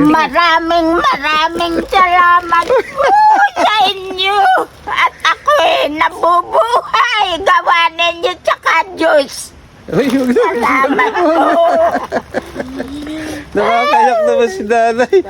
Maraming salamat po sa inyo. At ako'y nabubuhay. Gawa ninyo tsaka Diyos. Salamat po. Nakakayak naman si nanay.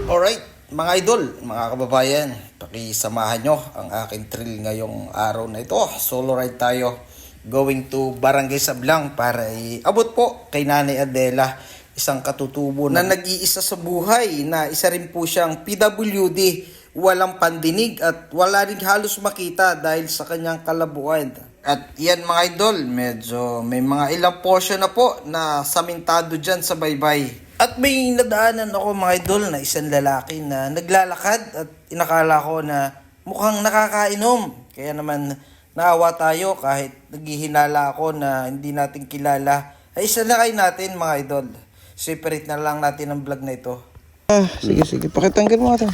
Alright, mga idol, mga kababayan, pakisamahan nyo ang aking thrill ngayong araw na ito. Solo ride tayo going to Barangay Sablang para iabot po kay Nanay Adela, isang katutubo na nag-iisa sa buhay, na isa rin po siyang PWD, walang pandinig at wala rin halos makita dahil sa kanyang kalabuan. At yan mga idol, medyo may mga ilang portion na po na samintado dyan sa baybay. At may nadaanan ako mga idol na isang lalaki na naglalakad at inakala ko na mukhang nakakainom. Kaya naman naawa tayo kahit naghihinala ako na hindi natin kilala. Ay isalakay natin mga idol. Separate na lang natin ang vlog na ito. Sige, pakitanggal mo natin.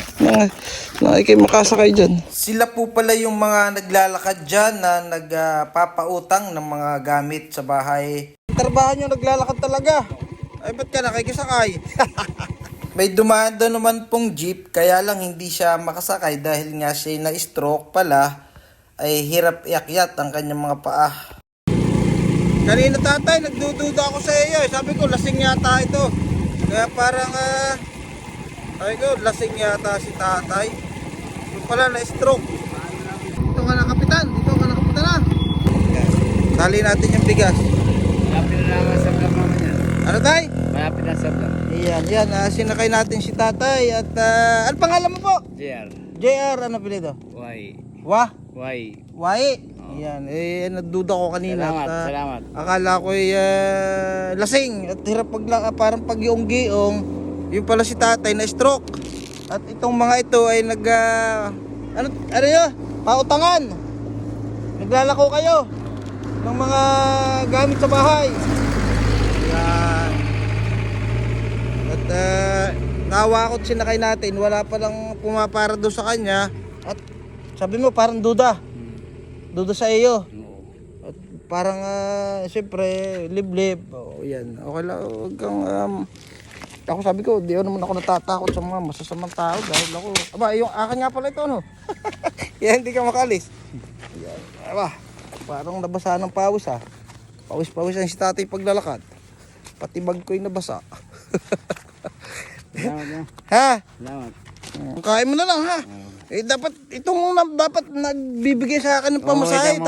Ikay makasakay dyan. Sila po pala yung mga naglalakad dyan na nagpapautang ng mga gamit sa bahay. Trabahan nyo naglalakad talaga. Ay, ba't ka nakikisakay? May dumaan doon naman pong jeep, kaya lang hindi siya makasakay dahil nga siya na-stroke pala, ay hirap iakyat ang kanyang mga paa. Kanina tatay, nagdududa ako sa iyo. Sabi ko, lasing yata ito. Kaya parang, sabi ko, lasing yata si tatay. Yung pala na-stroke. Dito ka na kapitan, na. Tali natin yung bigas. Malapit na naman sa vlog naman yan. Ano tay? Malapit na sa vlog. Yan, sinakay natin si tatay at ano pangalan mo po? JR. JR, ano pilido? Why? Wai. Why? Yan, naduda ko kanina. Salamat, at, salamat. Akala ko lasing at hirap parang pag-iong-giong. Yung pala si tatay na stroke. At itong mga ito ay ano yun? Pautangan. Naglalako kayo ng mga gamit sa bahay. Yan. At naawa ko sinakay natin, wala palang pumapara doon sa kanya. At sabi mo parang duda sa iyo. At parang siyempre liblib. Yan. Okay lang. Huwag kang ako sabi ko, di naman ako natatakot sa mga masasamang tao dahil ako, yung akin nga pala ito, ano? Yan, hindi ka makalis. Yan. Parang nabasa ng pawis, ha? Pawis ang si tatay paglalakad. Pati bag ko'y nabasa. Salamat na. Ha? Salamat. Kain mo na lang, ha? Dapat dapat nagbibigay sa akin ng pamasahe.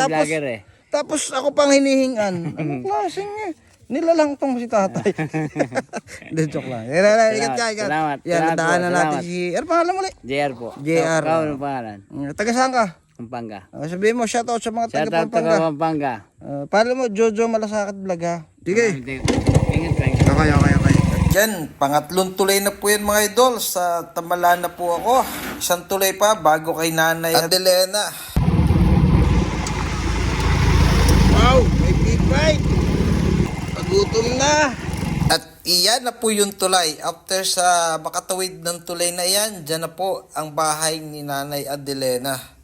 Tapos ako pang hinihingan. Ano klaseng nilalang tong si tatay. Hindi, joke lang. Ikat ka. Salamat. Yan, nadaanan natin Salamat. si... Ano pangalan mo ulit? JR po. JR. Ikaw ang pangalan? Taga saan ka? Pampanga. Sabihin mo, shoutout sa mga taga Shoutout Pampanga. taga Pampanga. Paano mo, Jojo Malasakit Vlog, ha? Sige. Ingat. Okay. Yan, pangatlong tulay na po yan mga idol. Sa Tamala na po ako. Isang tulay pa bago kay Nanay Adelena. Wow, may big bite. Pagutom na. At iyan na po yung tulay. After sa makatawid ng tulay na yan, dyan na po ang bahay ni Nanay Adelena.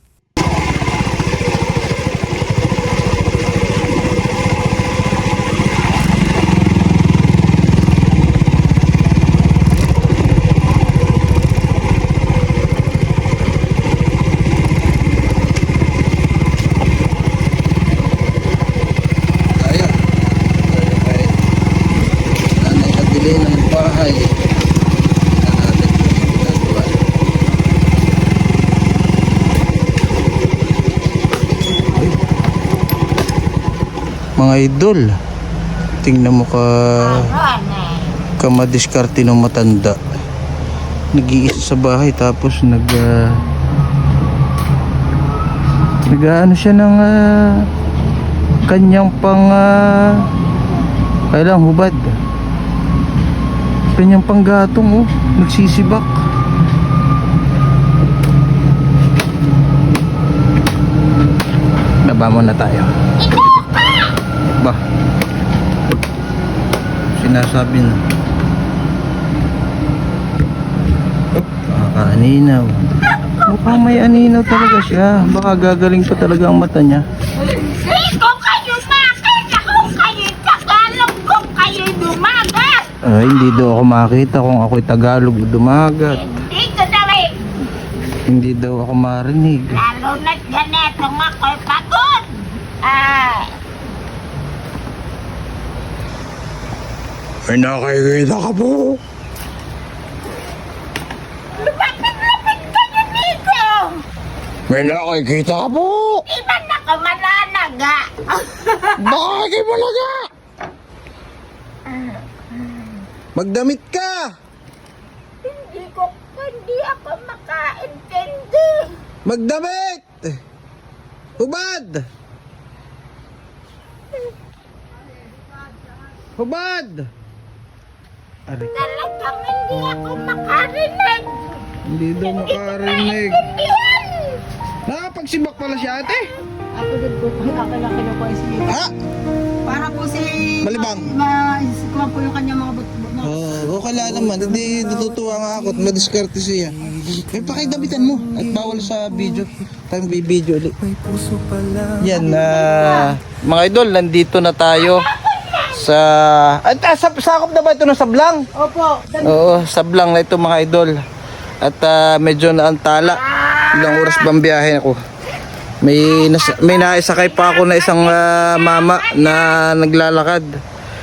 Mga idol, tingnan mo ka madiskarte ng matanda. Nag-iisa sa bahay tapos nag-ano siya ng kanyang kailang hubad. Kanyang panggatong, nagsisibak. Baba muna tayo. Ba, sinasabi na aninaw. Mukhang may aninaw talaga siya. Baka gagaling pa talaga ang mata niya. Kung kayo bakit, kung kayo tagalog, kung kayo dumagat, Ay, hindi daw ako makita kung ako'y Tagalog o dumagat. Hindi ko daw Hindi daw ako marinig. lalo na't ganito nga ako'y pagod. May nakikita ka po. Lumapit-lapit kayo dito. May nakikita ka po. Di man ako mananaga. Bakit mo laga? Magdamit ka. Hindi ako makaintindi. Magdamit. Hubad. Hubad. Ari, Talagang hindi ako makarinig. hindi daw makarinig. Intindihan. Nakapagsibak pala si ate. Ako din po, kakilakilo po si... Ha? Para po si... Malibang. Ma-isikuha po yung kanyang mga butbut. Okay lang naman. Hindi natutuwa nga ako at madiskarte siya. Eh, pakidabitan mo. At bawal sa video. Tayong bibideo ulit. Yan, mga idol, nandito na tayo sa... sakop na ba ito ng sablang? Opo. Oo, sablang na ito mga idol. At medyo naantala. Ilang oras bang biyahe ako. May naisakay pa ako na isang mama na naglalakad.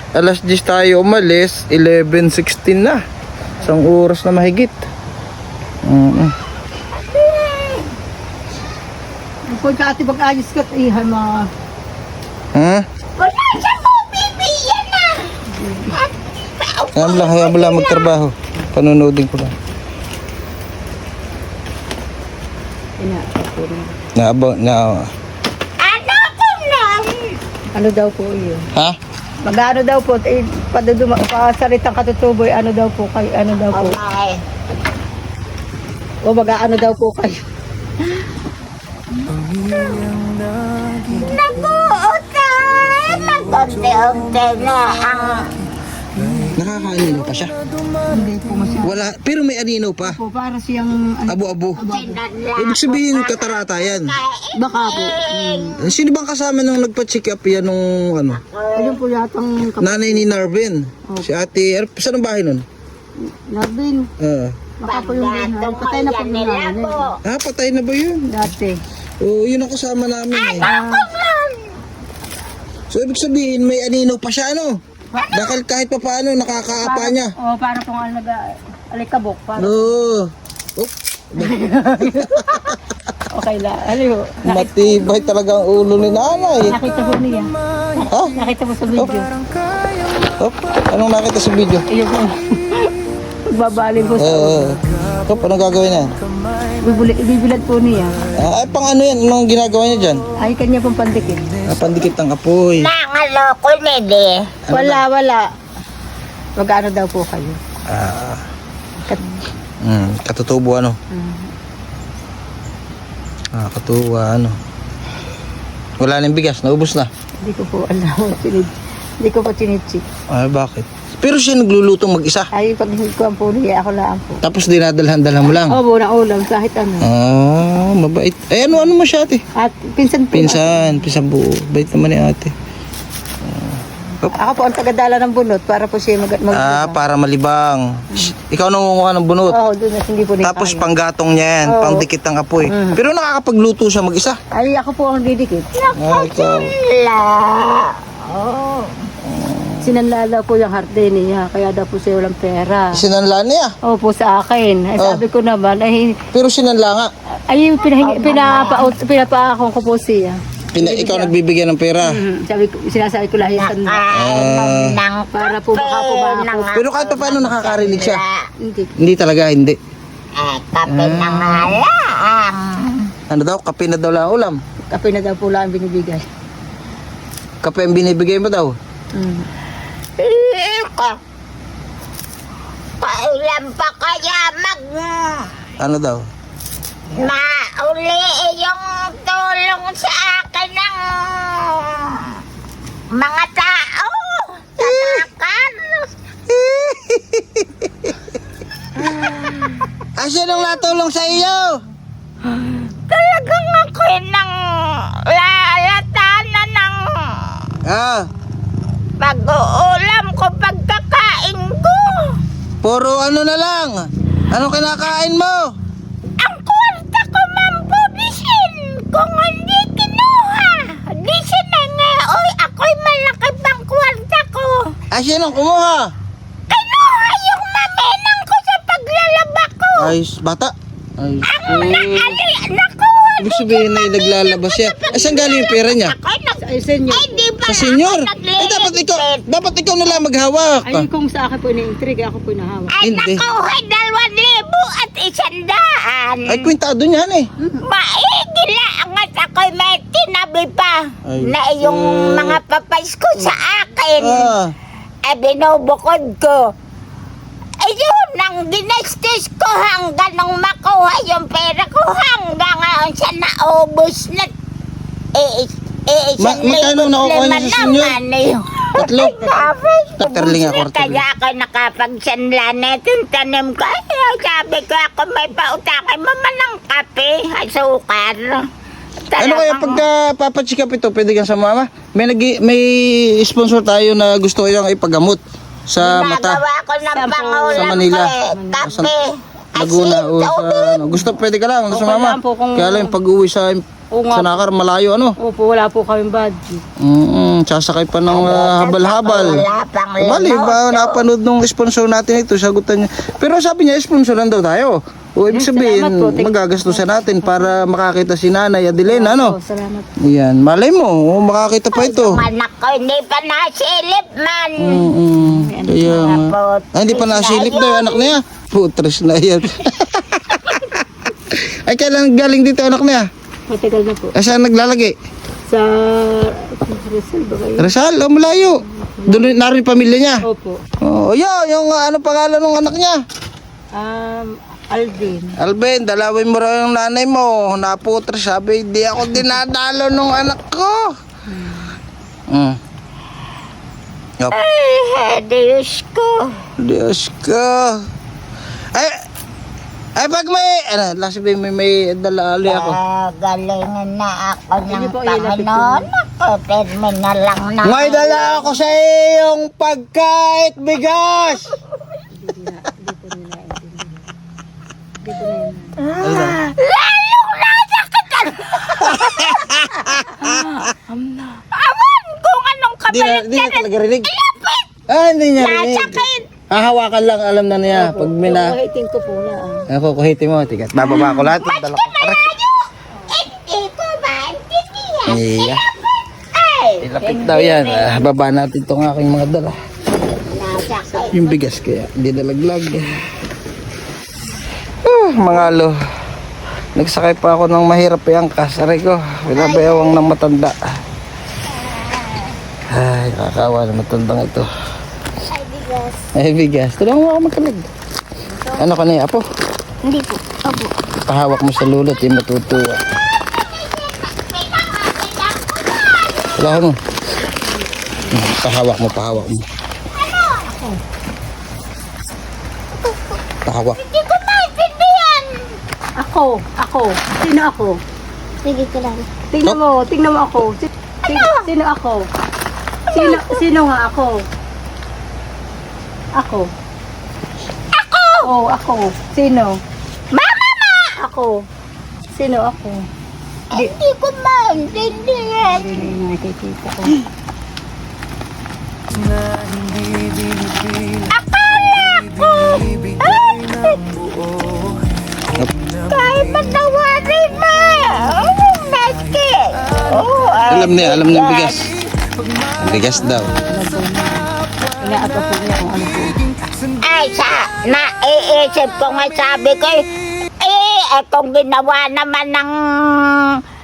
Alas 10 tayo umalis, 11:16 na. Isang oras na mahigit. Kung ka ati pag-ayos ka, iha mga... Wala siya mo, bibigyan na. Hayaan mo lang magtrabaho. Panunoodin ko lang. Ano ko na? Ano daw po yun? Ha? Mag-ano daw po, pasalitang katutuboy, ano daw po kayo, ano daw po. Okay. O mag-ano daw po kayo. Nag-uutay. Nag-unti-unti na ang... Nakakaanino pa siya? Hindi po masyado. Wala, pero may anino pa. Po, para siyang... Ano, Abo-abo. Sinadla. Ibig sabihin katarata yan. baka po. Sino bang kasama nung nagpa-check up yan nung ano? Ayun po yatang... Nanay ni Narvin. Si ate, saan ang bahay nun? Nabin. Baka po yung binay. Patay na po yung nila nanay. po. Patay na ba yun? Dati. Oo, yun ang kasama namin eh. So ibig sabihin may anino pa siya ano? Dahil kahit pa paano nakakaapa niya. O, para kung ano alikabok. Para. Oo. Okay la. Ano Matibay talaga ang ulo ni nanay. nakita po niya. Ha? Nakita po sa video. Anong nakita sa video? Ayun po. Magbabaling po sa... Anong gagawin yan? Ibibilad po niya. Ay, pang ano yan? Anong ginagawa niya dyan? Ay, kanya pong pandikit. Pandikit ng apoy. Nangaloko nili. Wala. Mag-ano daw po kayo. Katutubo ano? Katuwa ano? Wala nang bigas, naubos na. Hindi ko po alam. Hindi ko po chinichik. Bakit? Pero siya naglulutong mag-isa. Ay, pag hinikuhan po niya, ako lang po. Tapos dinadalhan-dalhan mo lang. Oo, na ulam, kahit ano. Mabait. Ano mo siya ate? At pinsan po. Pinsan buo. Bait naman ni ate. Ako po ang tagadala ng bunot para po siya Para malibang. Ikaw nangunguha ng bunot. Oo, doon na hindi po niya Tapos kaya. panggatong niya yan, Oo. pangdikit ng apoy. Pero nakakapagluto siya mag-isa. Ay, ako po ang didikit. Ikaw. Sinanlala po yung hardin niya, kaya daw po siya walang pera. Sinanla niya. Opo, sa akin. Ay, sabi ko naman, Pero sinanla nga. pinapaakong ko po siya. Ikaw nagbibigyan ng pera. Sinasabi ko lang yung sanda. Nang Para po baka po ba Pero kahit pa paano nakakarinig siya. Hindi. Hindi talaga, hindi. kape ng alam. Ano daw? Kape na daw lang ulam. Kape na daw po lang binibigay. Kape ang binibigay mo daw. Ika. Kailan pa kaya Ano daw? mauli yung tulong sa akin ng mga tao sa nakar. Siya nang natulong sa iyo. Talagang ako'y nang lalatanan ng pag-uulam ko, pagkakain ko. Puro ano na lang. Ano kinakain mo? Ang kwarta ko, mambubisin. Kung hindi kinuha, disin na nga. Oy, ako'y malaki pang kwarta ko. Ah, sinong kumuha? Kinuha yung mamenang ko sa paglalaba ko. Ay, bata. Ay, Nakuha. ibig sabihin na naglalabas siya. Ay, saan galing yung pera niya? Ako'y Ay, senyor. Ay, di ba? Sa senyor. Ako Ay, dapat ikaw na lang maghawak. Ay, kung sa akin po ni-intrigue, ako po nahawak. Ay, Hindi. nakuha 2,000 at 100. Ay, kwintado niyan eh. Maigila angat ako'y may tinabi pa Ay, na yung mga papais ko sa akin. Ah, Binubukod ko. Ayun, ang ginastos ko hanggang nung makuha yung pera ko hanggang ngayon siya naubos na. magkano nakukuha niyo sa senyor? Tatlo? Tatarling ako, Kaya ako nakapagsanla na itong tanim ko. Ay, sabi ko ako may pautangin mo man ng kape, asukar. Ano kaya pagka papacheck up ito, pwede kang sa mama? May sponsor tayo na gusto ko yung ipagamot sa mata. Nagawa ko ng pangulam Sa Manila. ko eh, kape. Laguna o sa ano. Gusto pwede ka lang sa Okay mama. lang po kung- Kaya lang pag-uwi sa Oo nga. Nakar malayo ano. Opo, wala po kaming budget. Sasakay pa ng habal-habal. Wala pang Bali ba napanood nung sponsor natin ito, sagutan niya. Pero sabi niya sponsoran daw tayo. O ibig sabihin, salamat po. magagastusan natin para makakita si Nanay Adelena, ano? Oh, salamat. Yan, malay mo, makakita pa ito. Anak ko hindi pa nasilip man. Kaya nga. Ay, hindi pa nasilip daw yung anak niya. Putres na yan. Ay, kailan galing dito anak niya? Matagal na po. Ay, saan naglalagay? Sa Rizal ba kayo? Rizal, malayo. Doon naroon yung pamilya niya. Opo. Oh, yun, yung ano pangalan ng anak niya? Aldin. Alvin, dalawin mo raw yung nanay mo. Naputres, sabi, di ako dinadalo ng anak ko. Yup. Ay, Diyos ko. Diyos ko. Ay, pag may sabihin may dala ali ako. Galingan na ako ng Sige po, ilapit ko. Panginoon. Ako, terminal lang na. May dala ako sa iyong pagkait bigas. Lalong nasaktan. Awan kung anong Di kapalit niya yan. talaga rinig. Ilapit. Hindi niya rinig. Nasakit. Hahawakan lang, alam na niya. Pag Kuhitin ko po na. Ako, kuhitin mo. Tigat, bababa ko lahat. Dala ko. Malayo. Hindi ko maintindihan. Iya. Ay. Ilapit daw yan. Baba natin itong aking mga dala. Nasakit. Yung bigas kaya, hindi nalaglag. Mga lo. Nagsakay pa ako ng mahirap iangkas. Aray ko, binabayawang ng matanda. Ay, nakakawa na matandang ito. Ay, bigas. Tulungan mo ako magkalag. Ano ka na yung apo? Hindi po. Opo. Pahawak mo sa lulot, yung matutuwa. Wala mo. Pahawak mo. Pahawak. Hindi ko maintindihan. Ako. Sino ako? Sige ko lang. Tingnan mo ako. Sino ako? Sino nga ako? Ako. Oh, ako. Sino? Mama! Ako. Sino ako? Hindi ko maintindihan. Hindi na nakikita ko. Akala ko. Kahit matawarin mo. Maski. Alam niya yung bigas. Bigas daw. Inaata po niya kung ano po. Ay, naiisip ko nga sabi ko, kung ginawa naman ng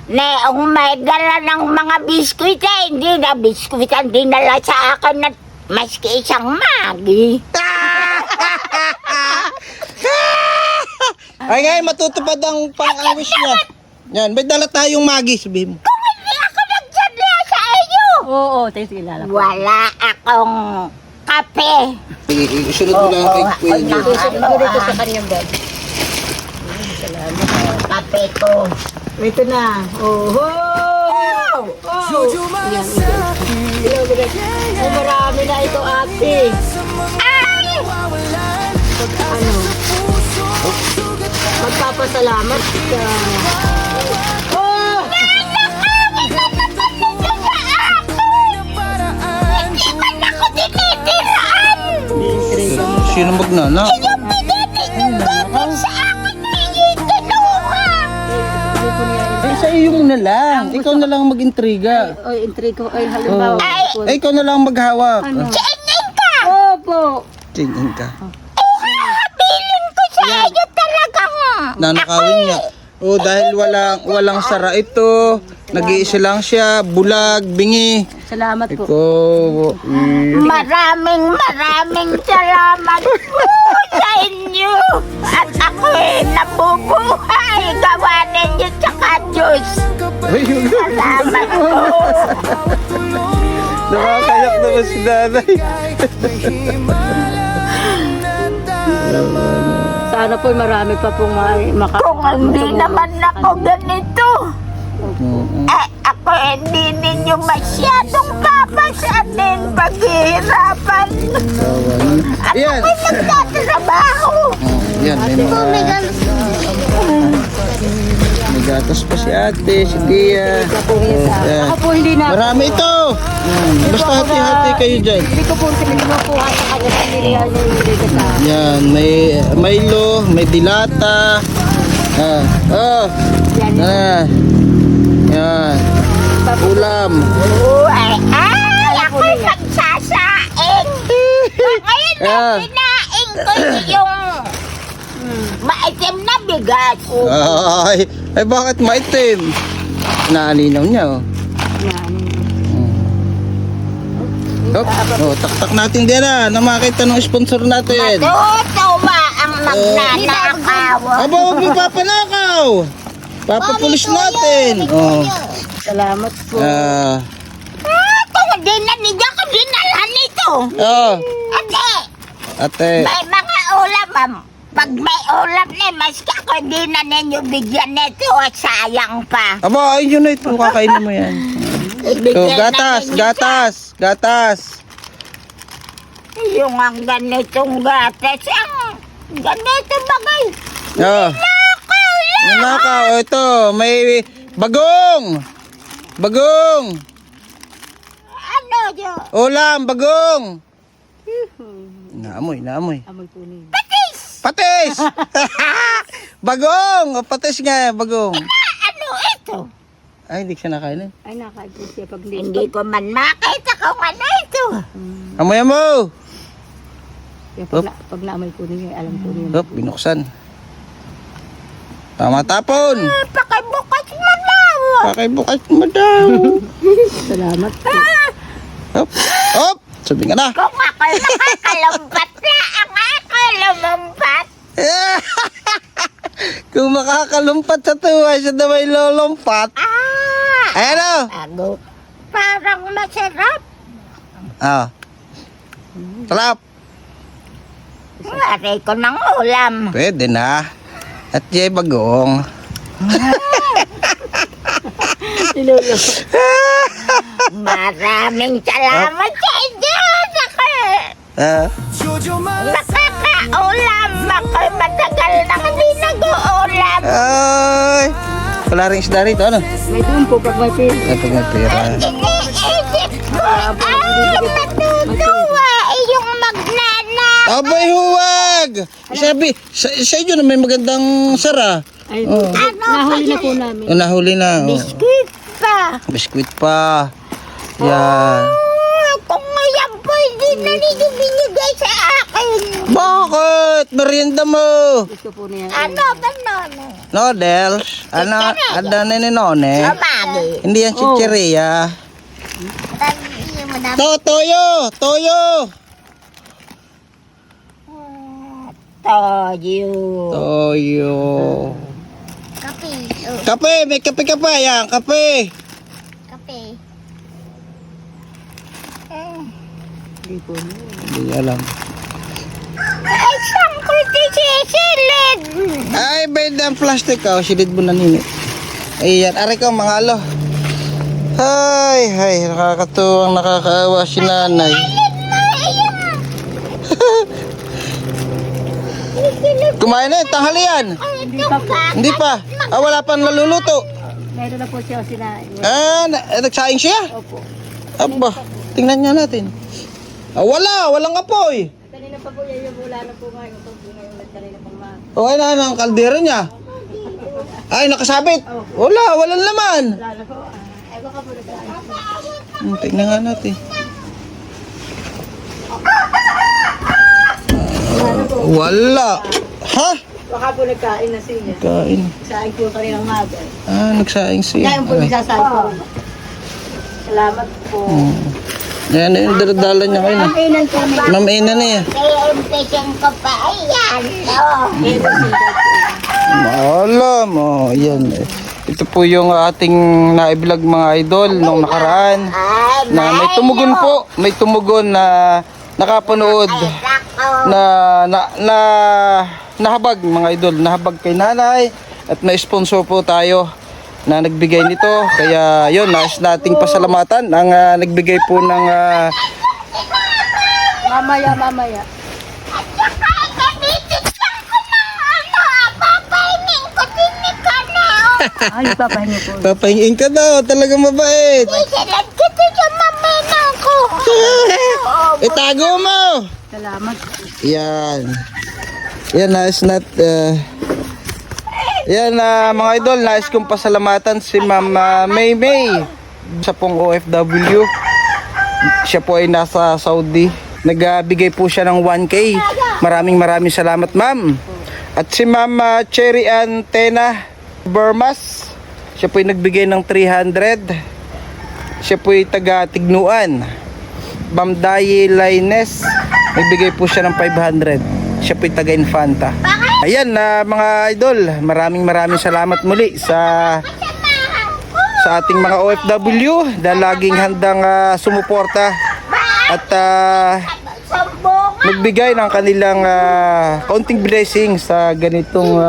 neong may dala ng mga biskuit, hindi na biskuit ang dinala sa akin na maski isang magi. Ay ngayon, matutupad ang pang-awis niya. Yan, may dala tayong magi, sabihin mo. Kung hindi ako nagsadya sa iyo, Oo, tayo sige lala. wala akong kape. Isunod mo lang kay Kuya Joe. Siguro ko sa kanyang bed. Kape ko. Ito na. Oh. Yan. Oh, marami na ito, ate. Ay! Salamat. Hindi man ako tinitiraan! Sino magnanak? Yung binibig yung gamit sa akin, hindi kinuha! Eh, sa iyo na lang. Ikaw na lang mag-intriga. Ay, intrigo. Ay, halimbawa. Oh. Eh, ikaw na lang maghawak. Chinin ka! Opo. Tingin ka. Hahabilin ko sa iyo talagang! Nanakawin niya. Oh, dahil walang sara ito. Nag-iisa lang siya, bulag, bingi. Salamat po. Ikaw, Maraming salamat po sa inyo! At ako'y nabubuhay! Gawa ninyo tsaka Diyos! Salamat po! nakakayak naman si nanay. Sana po marami pa pong Kung hindi naman ako ganito, ako hindi ninyo masyadong papasanin paghihirapan. At Yan. ako'y nagtatrabaho. Yan, may gatas pa si ate, si Tia. Yan. Ako po hindi na. Marami ito. Basta hati-hati kayo dyan. Hindi ko po kinukuha sa kanya. Pinilihan niya yung bigay sa akin. Yan, may Milo, may dilata. Yan. Ulam. Ay, ako'y nagsasaing. Ngayon na kinain ko yung maitim na bigas. Ay bakit maitim? Naaninaw niya, oh. Tak natin din na makita ng sponsor natin. Matutuwa ang magnanakaw. Aba, huwag mo papanakaw. Papapulis natin. Oh. Salamat po. Kung di na niya ko dinalhan nito. Ate. May mga ulam, ma'am. Pag may ulam na, maski ako di na ninyo bigyan nito, sayang pa. Aba, ayun na ito. Kakainin mo yan. So, gatas. Yung ang ganitong gatas, ang ganito bagay. Nakaw, ito. May bagong. Ano yun? Ulam, bagong. Naamoy. Amoy po niya. Patis! Bagong! Patis nga, bagong. Ano ito? Ay, hindi siya nakain. Ay, nakain po siya pag Hindi ko man makita kung ano ito. Amoy mo! Pag naamoy po niya, alam po niya. Hop, binuksan. Tama tapon. Pakibukas mo daw. Pakibukas mo daw. Salamat po. Hop! Sabi ka na. Kung ako'y nakakalumpat na, ang ako'y lumumpat. Kung makakalumpat sa tuwa, siya na may lolompat. Ayan o. Bago. Parang masarap. Sarap. Mari ko ng ulam. Pwede na. At yay bagong. Ilolo. Maraming salamat sa inyo. Nakakaulam. Ako'y matagal na hindi nag-uulam. Ay. Wala rin isda rito, ano? May doon po pag may pin. Ay, pag may pera. Iniisip ko, natutuwa yung magnanakaw. Abay, huwag! Sabi, sa inyo na may magandang sara. Ay, nahuli na po namin. Nahuli na. Biskuit pa. Biskuit pa. Yan. Kung ngayon po hindi na ninyo binigay sa akin. Bakit? Merienda mo. Gusto po niya. Ano ba nun? Noodles. Ano na ni None? Amagi. Hindi yan chicheria. Toyo! Toyo. Toyo. Kape. Kape! May kape ka pa. Yan, kape. Kape. Hindi po niya. Hindi alam. Ay, saan ko sisilid? Ay, bed ang plastic ka. Silid mo na nini. Ayan, aray ko mga alo. Ay, nakakatuwang nakakaawa si nanay. Kumain na, tanghalian. Hindi pa. Wala pa naluluto. Meron na po siya sinain. Nagsaing siya? Opo. Aba, tingnan nga natin. Walang apoy. Kanina pa po yan yung wala na po ngayon. Ito po ngayon nagkanina pang mga. Okay na ang kaldero niya. Ay, nakasabit. Walang laman. Wala na po. Ay, baka po nagkain. Tingnan nga natin. Wala. Ha? Baka po nagkain na siya. Kain. Saing po kanina maga. Nagsaing siya. Ngayon po nagsasaing po. Salamat po. Yan yung daladala niya kayo na. Inan po may Ma'am Ina na yan. Kaya impression ko pa, ayan. Oh. Alam mo, yan. Ito po yung ating naiblog mga idol nung nakaraan. Ay, Na may tumugon na nakapanood na nahabag mga idol, nahabag kay nanay at na-sponsor po tayo na nagbigay nito. Kaya yun, nais nating pasalamatan ang nagbigay po ng mamaya. Ay, papahingi po. papahingin ka daw, talaga mabait. Salad ko to sa mamena ko. Itago mo! Salamat. Yan. Yan, nais yan mga idol, nais kong pasalamatan si Ma'am Maymay. Siya pong OFW. Siya po ay nasa Saudi. Nagbigay po siya ng 1K. Maraming salamat, ma'am. At si Ma'am Cherry Ann Tena Burmas. Siya po ay nagbigay ng 300. Siya po ay taga Tignuan. Ma'am Dayi Laines. Nagbigay po siya ng 500. Siya po ay taga Infanta. Ayan mga idol, maraming salamat muli sa ating mga OFW na laging handang sumuporta at nagbigay ng kanilang kaunting blessing sa ganitong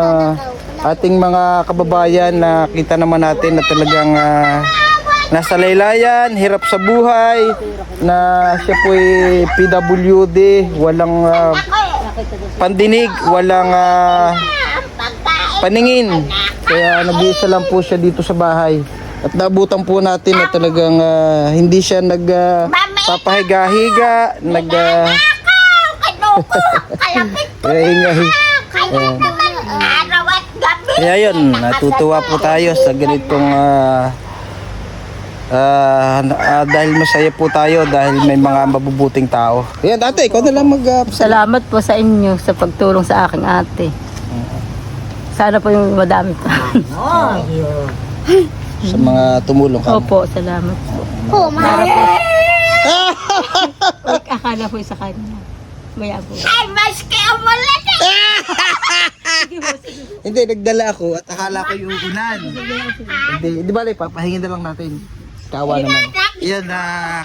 ating mga kababayan na kita naman natin na talagang nasa laylayan, hirap sa buhay, na siya po ay PWD, walang pandinig, walang paningin. Kaya nag-iisa lang po siya dito sa bahay. At naabutan po natin na talagang hindi siya nagpapahiga-higa, Araw at gabi. Kaya yun, natutuwa po tayo sa ganitong dahil masaya po tayo dahil may mga mabubuting tao. Ayan, ate, ikaw na lang Salamat po sa inyo sa pagtulong sa aking ate. Sana po yung madami pa. sa mga tumulong ka. Opo, salamat po. Kumare. Uy, akala ko sa kanya. Maya po. Ay, maski ang wala na. Hindi, nagdala ako at akala ko yung unan. Hindi, di ba, papahingin na lang natin. Kawa naman. Yan,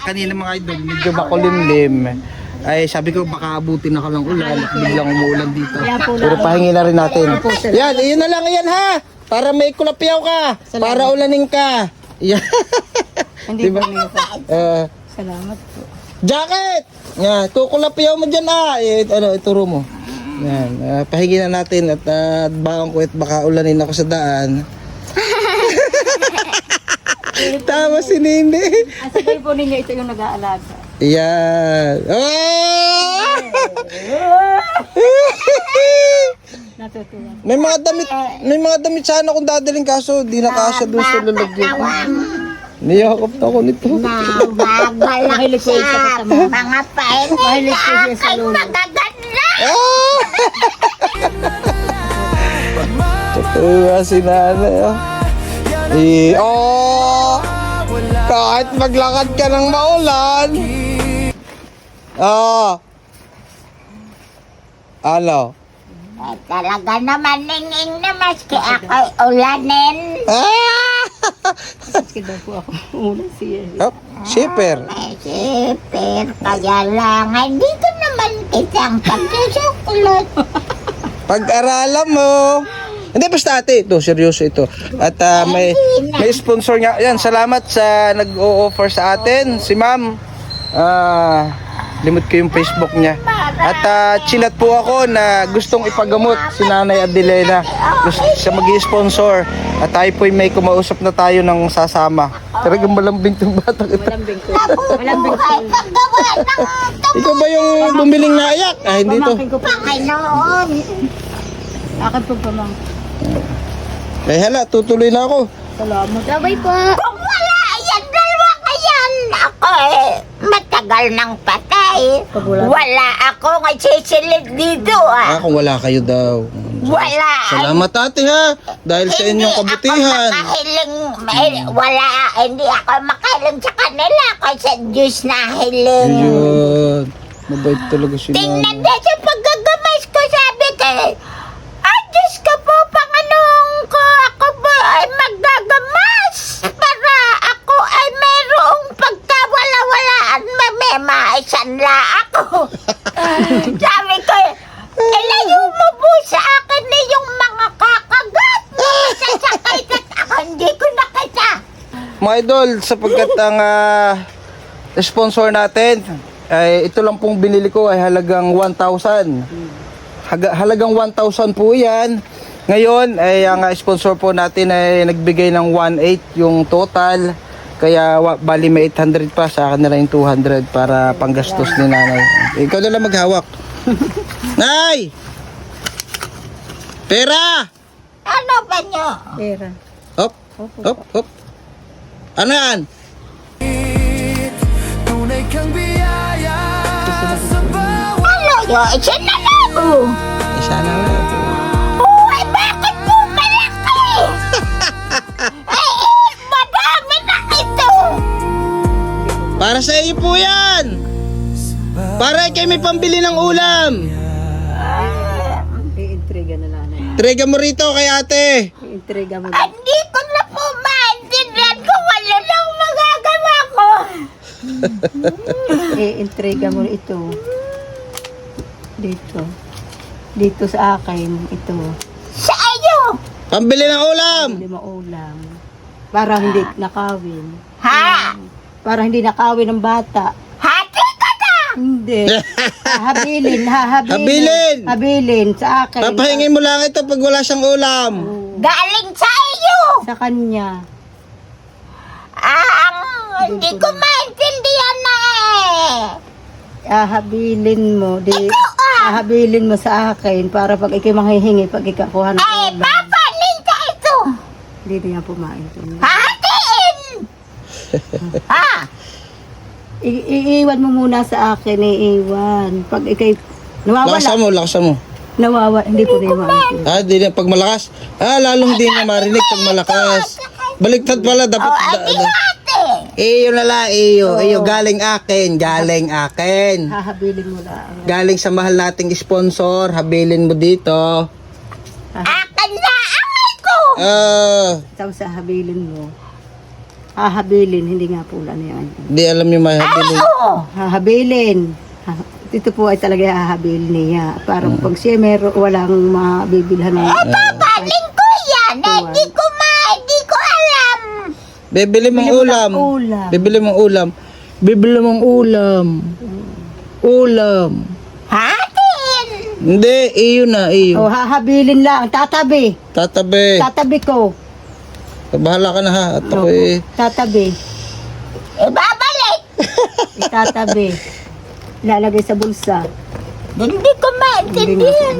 kanina mga idol, medyo makulimlim. Ay, sabi ko baka abutin ako ng ulan at biglang umuulan dito. Pero pahingin na rin natin. Yan, iyon na lang yan ha. Para may kulapyaw ka. Para ulanin ka. Yan. Hindi Diba? ba? Salamat po. Jacket! Yan, kukulapyaw mo dyan ituro mo. Yan, pahingin na natin at baon ko at baka ulanin ako sa daan. Tama si Nindi. Sige po ninyo, ito yung nag-aalaga. Yan. Oh! Natutuwa. May mga damit sana kung dadaling kaso di na kasya doon sa lalagyan. Niyakap na ako nito. Mahilig ko isa sa Mga pain. Mahilig ko siya sa lolo. Magaganda. Totoo si nanay. Kahit maglakad ka ng maulan. Ano? Talaga naman ninging na maski ako'y ulanin. Maski daw po ako una siya. Shipper. May sipir, kaya lang hindi ko naman kitang pagkisukulot. Pag-aralan mo. Hindi, basta ate, ito, seryoso ito. At may sponsor nga. Yan, salamat sa nag-o-offer sa atin, si ma'am. limot ko yung Facebook niya. At chinat po ako na gustong ipagamot si Nanay Adelena. Gusto siya mag-sponsor. At tayo po may kumausap na tayo ng sasama. Talagang malambing tong bata ito. Malambing ko. Malambing ko. Ay, paggawa ng Ikaw ba yung bumiling naiyak? Ah, hindi to. Pamangkin ko po. Panginoon. Akin po pamangkin. Eh hala, tutuloy na ako. Salamat. Sabay po. Kung wala yan, dalawa ka yan. Ako matagal nang patay. Pag wala- Wala akong isisilid dito Kung wala kayo daw. Wala. Salamat ate ha. Dahil sa inyong kabutihan. Hindi ako makahiling sa kanila kasi Diyos na hiling. Ayun. Mabait talaga si Tingnan Nanay. din sa paggagamay ko, sabi ko, Diyos ko po, Panginoon ko, ako po ay magagamas para ako ay mayroong pagkawala-walaan, mamemaisanla ako. Sabi ko, ilayo mo po sa akin na yung mga kakagat, sasakay ako, hindi ko nakita. Mga idol, sapagkat ang sponsor natin, ay ito lang pong binili ko ay halagang 1,000. Halagang 1,000 po yan. Ngayon, ay ang sponsor po natin ay nagbigay ng 1,800 yung total. Kaya bali may 800 pa, sa akin na lang yung 200 para panggastos ni Nanay. Ikaw na lang maghawak. Nay! Pera! Ano ba nyo? Pera. Hop, hop, hop. Ano yan? Ano yun? Sinalabo! Isa na lang. Uy, bakit po malaki? Madami na ito! Para sa iyo po yan. Para kayo may pambili ng ulam. I-intriga na lang. Trega mo rito kay ate. I-intriga mo. Hindi ko na po maintindihan kung ano lang magagawa ko. I-intriga mo ito. Dito. Dito sa akin. Ito. Sa iyo! Pambili ng ulam. Hindi maulam. Para hindi nakawin. Ha? Para hindi nakawin ng bata. Hati ka na! Hindi. Hahabilin. Habilin. Habilin sa akin. Papahingin mo lang ito pag wala siyang ulam. Galing sa iyo! Sa kanya. Hindi ko maintindihan na Hahabilin mo. Hahabilin mo sa akin para pag ikay manghihingi, pag ikakuha ng ulam. papanin ka ito! Hindi niya pumain ito. Hatiin! Ha? Iiwan mo muna sa akin, iiwan. Pag ikay Lakasan nawawala, mo. hindi po niya maintindihan. Di na pag malakas. Lalong di na marinig pag malakas. Baliktad pala dapat. Ate! Iyo na lang, iyo. Iyo galing akin. Hahabilin mo lang. Galing sa mahal nating sponsor, habilin mo dito. Akin na amay ko! Tapos hahabilin mo. Hahabilin, hindi nga po lang yan. Di alam yung may habilin. Oo! Hahabilin. Dito po ay talaga hahabilin niya. Para pag siya walang mabibilhan ng... Papanin ko yan! Hindi ko alam! Bibili mong ulam. Bibili mong ulam. Bibili mong ulam. Ulam. Hatiin! Hindi, iyo na, iyo. O, hahabilin lang. Tatabi. Tatabi. Tatabi ko. Bahala ka na ha. At ako eh. Tatabi. Ibabalik! Tatabi. Lalagay sa bulsa. Hindi ko maintindihan.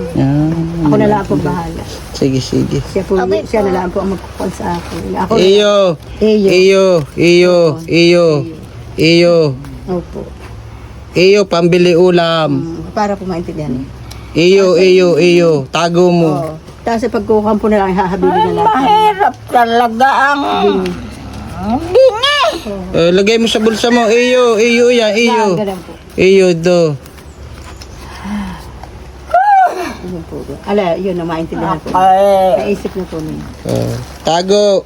Ako na lang po bahala. Sige. Siya na lang po ang magkukon sa akin. Ako na- Iyo. Iyo. Iyo. Opo. Iyo, pambili ulam. Para po maintindihan. Iyo. Tago mo. Oo. Tapos pagkukuhan po na lang, hahabilin na lang. Mahirap talaga ang... Bingi! Lagay mo sa bulsa mo. Iyo yan. Iyo. Ganun po. Iyo do. Yun po. Ala, yun na maintindihan po. Naisip na po niya. Tago.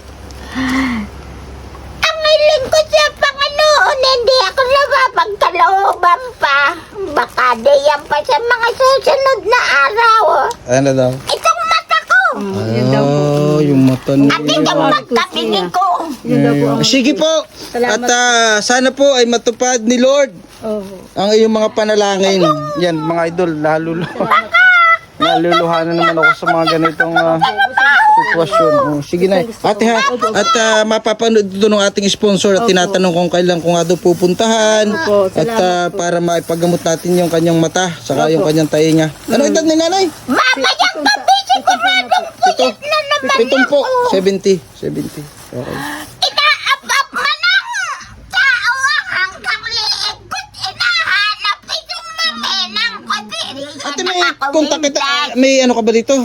Ang hiling ko sa Panginoon, hindi ako napapagkalooban pa. Baka diyan pa sa mga susunod na araw. Ano daw? Itong mata ko! Yun daw po. Yung mata niya. At itong magkapinig ko. Yun daw po ang... Sige po. At sana po ay matupad ni Lord ang iyong mga panalangin. Yan, mga idol, naluluhanan naman ako sa mga ganitong sitwasyon. Oh, sige na. Ate ha, at mapapanood ito ng ating sponsor at tinatanong kung kailan ko nga daw pupuntahan at para maipagamot natin yung kanyang mata saka yung kanyang tainga. Ano edad ni nanay? Mamayang gabi siguradong puyat na naman 70 po. ako. 70. Okay. Inaabab man ang tao ang hanggang liig ko't inahanap itong namenang kadiri. Ate, may kontak kita. May ano ka ba dito?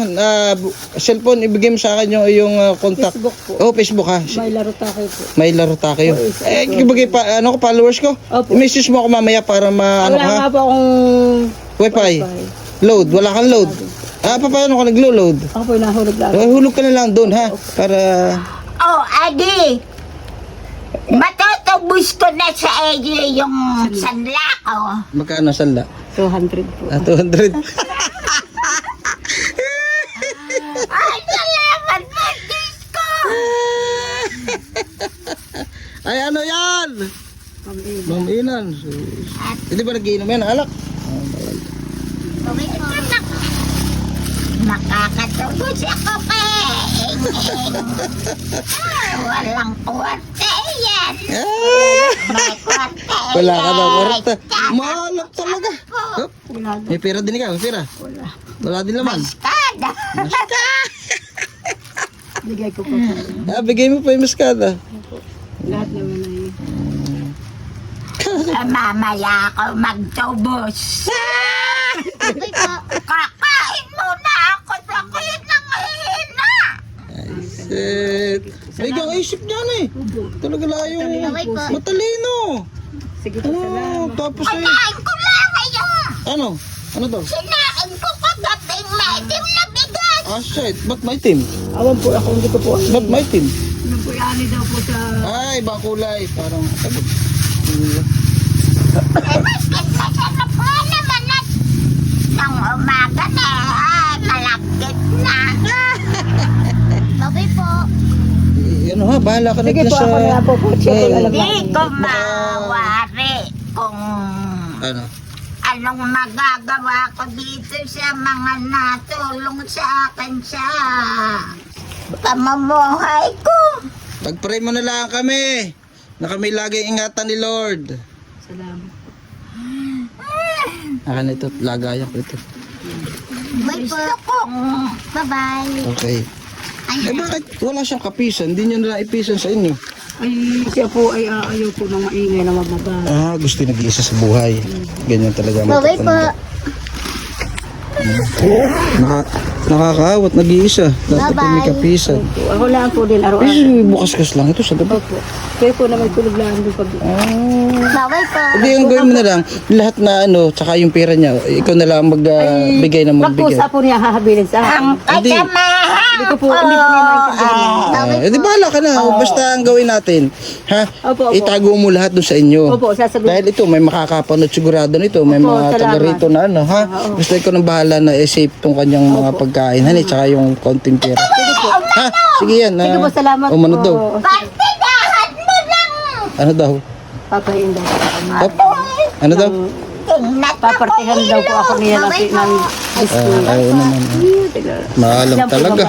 Cellphone, ibigay mo sa akin yung iyong contact. Facebook po. Oh, Facebook ha. May laro tayo po. May laro ta kayo. Ibigay pa, ano ko, followers ko? Opo. I-message mo ako mamaya para ano Wala ka? nga po akong Wi-Fi. Load, wala kang load. Paano ka naglo-load? ako po nahulog lang. Hulog ka na lang doon ha. Para, Oh, Adi. Matutubos ko na sa iyo yung sanla ko. magkano sala? 200 po. 200. Ay, salamat po, Diyos ko. Ay, ano yan? Ma'am Inan. Hindi ba nagiinom yan, alak? Nakakatubos ako walang kwarte yan. May kwarte Wala ka daw, yan. korta. Mahalap talaga. Hup. May pera din ikaw, may pera. Wala din naman. Kada. Bigay ko po. Bigay mo pa yung maskada. Lahat naman ay. Mamaya ako magtubos. Kakain muna ako sa kulit ng hina. Shit. May gang isip niyan eh. Talaga lang yung matalino. Sige po, salamat. Tapos ay, Kain ko lang ngayon. ano? Ano daw? Sinain ko kagating maitim na bigas. Shit. Ba't may team? Awan po ako, hindi ko po. Ba't may team? Ano po yani daw po sa... Ay, ibang kulay. Parang, Bakit masarap nga naman at nang umaga na malapit na. Babay po. ano ha, bahala ka na Sige dyan po, sa... ako na lang po po. Check ko alam Hindi natin. ko mawari kung Ano? anong magagawa ko dito sa mga natulong sa akin sa pamumuhay ko. Pag-pray mo na lang kami. Na kami lagi ingatan ni Lord. Salamat. Akan ito, lagayan ko ito. Gusto kong bye-bye. Okay. Bakit wala siyang kapisan? Hindi niyo na lang ipisan sa inyo. Ay, siya po ay ayaw po ng maingay na magmababa. Gusto nag-iisa sa buhay. Ganyan talaga. Bye-bye po. Nakakaawat, nag-iisa. Dapat ay may kapisan. Ako lang po din araw-araw. Bukas-kas lang ito sa gabi. Opo. Kaya po na may tulog lang doon pag... Bye-bye po. Hindi, ang gawin mo na lang, lahat na ano, tsaka yung pera niya, ikaw na lang magbigay na magbigay. Magpusa po niya hahabilin sa akin. Ang Hindi. kasamahan Hindi ko po, hindi po niya maintindihan. Di bahala ka na, basta ang gawin natin, ha? Opo, opo. Itago mo lahat doon sa inyo. Opo, sasabihin. Dahil ito, may makakapanood sigurado nito, may Opo, mga taga salamat. rito na ano, ha? Basta ikaw nang bahala na i-save tong kanyang mga pagkain, hani, tsaka yung konting pera. Ha? Sige yan. Sige po, salamat O, ano po. daw? Partidahan mo lang. Ano daw? Papahin daw po ako. Hop. Ano daw? Tingnan Papartihan daw po ako niya ng biskuit. Ayaw naman. Maalam Yan po, talaga.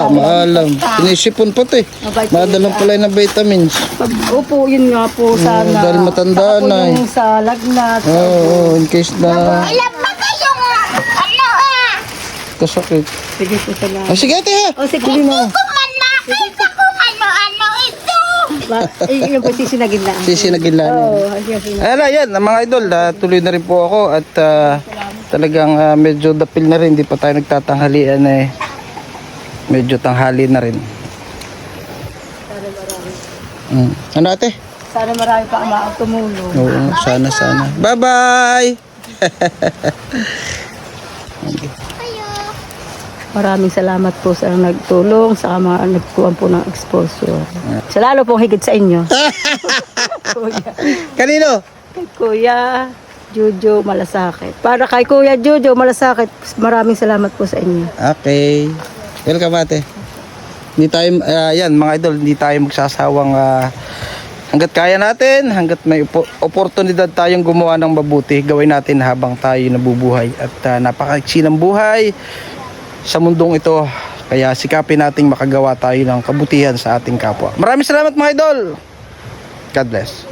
Maalam. Sinisipon pati. Mabait po Madalang pala ng vitamins. Opo, yun nga po sana. dahil matanda Saka po na eh. yung sa lagnat. Oo, in case na Alam ba kayong ano kasakit. Sige po, salamat. Sige ate ha. O, sige na. kung man nakita kung ano-ano ito. Yun po, sisinagin lang. Sisinagin lang. Oo, sisinagin. Ayan na yan, mga idol, tuloy na rin po ako at talagang medyo dapil na rin, hindi pa tayo nagtatanghalian eh. Medyo tanghali na rin. Ano ate? Sana marami pa ang tumulong. Oo, sana. Bye-bye! Maraming salamat po sa nagtulong, sa mga nagkuhan po ng exposure. Sa lalo pong higit sa inyo. Kuya. Kanino? Kay Kuya Jojo Malasakit. Para kay Kuya Jojo Malasakit, maraming salamat po sa inyo. Okay. Welcome ate. Hindi tayo, yan mga idol, hindi tayo magsasawang hanggat kaya natin, hanggat may oportunidad tayong gumawa ng mabuti, gawin natin habang tayo nabubuhay. At napakaiksi ng buhay sa mundong ito. Kaya sikapin nating makagawa tayo ng kabutihan sa ating kapwa. Maraming salamat mga idol. God bless.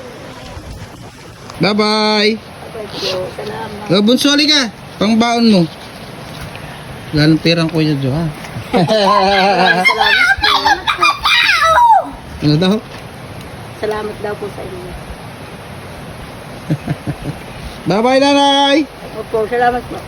Bye-bye. Oh, bunso, ka. Pangbaon mo. Wala ng perang Kuya Jo, ha? Ano daw? Salamat daw po sa inyo. Bye-bye, nanay. Opo, salamat po.